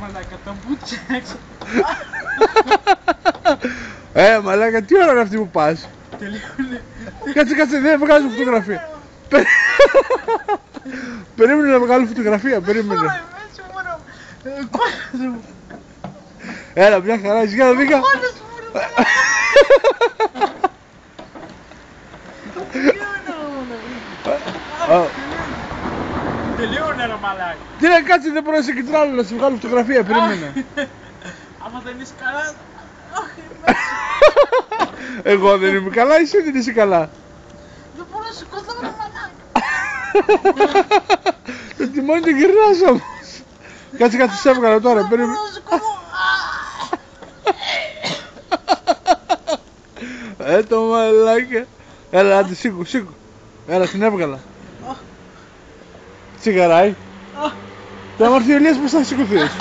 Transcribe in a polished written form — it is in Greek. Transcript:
μαλάκα, τα μπούτια έξω. Μαλάκα, τι ώρα είναι αυτή που πας? Τελείωνε. Κάτσε, δεν βγάζω φωτογραφία. Περίμενε να βγάλω φωτογραφία, περίμενε. Έλα, μια χαρά, σιγά να δείκα. Τελείωνε ρε μαλάκα. Τι να κάτσε, δεν μπορώ να σε κοιτράλω, να σε βγάλω φωτογραφία, περίμενε. Άμα δεν είσαι καλά. Εγώ δεν είμαι καλά, εσύ δεν είσαι καλά. Δεν μπορώ να σηκωθώ ρε μαλάκα. Το τιμόνι το γυρνάς όμως. Κάτσε, σε έβγαλα τώρα, περίμενε. Το μαλάκα. Έλα, άντε, σήκω. Έλα, την έβγαλα. Τσιγαράει. Θα έρθει ο Ηλίας, πώς θα σηκωθείς?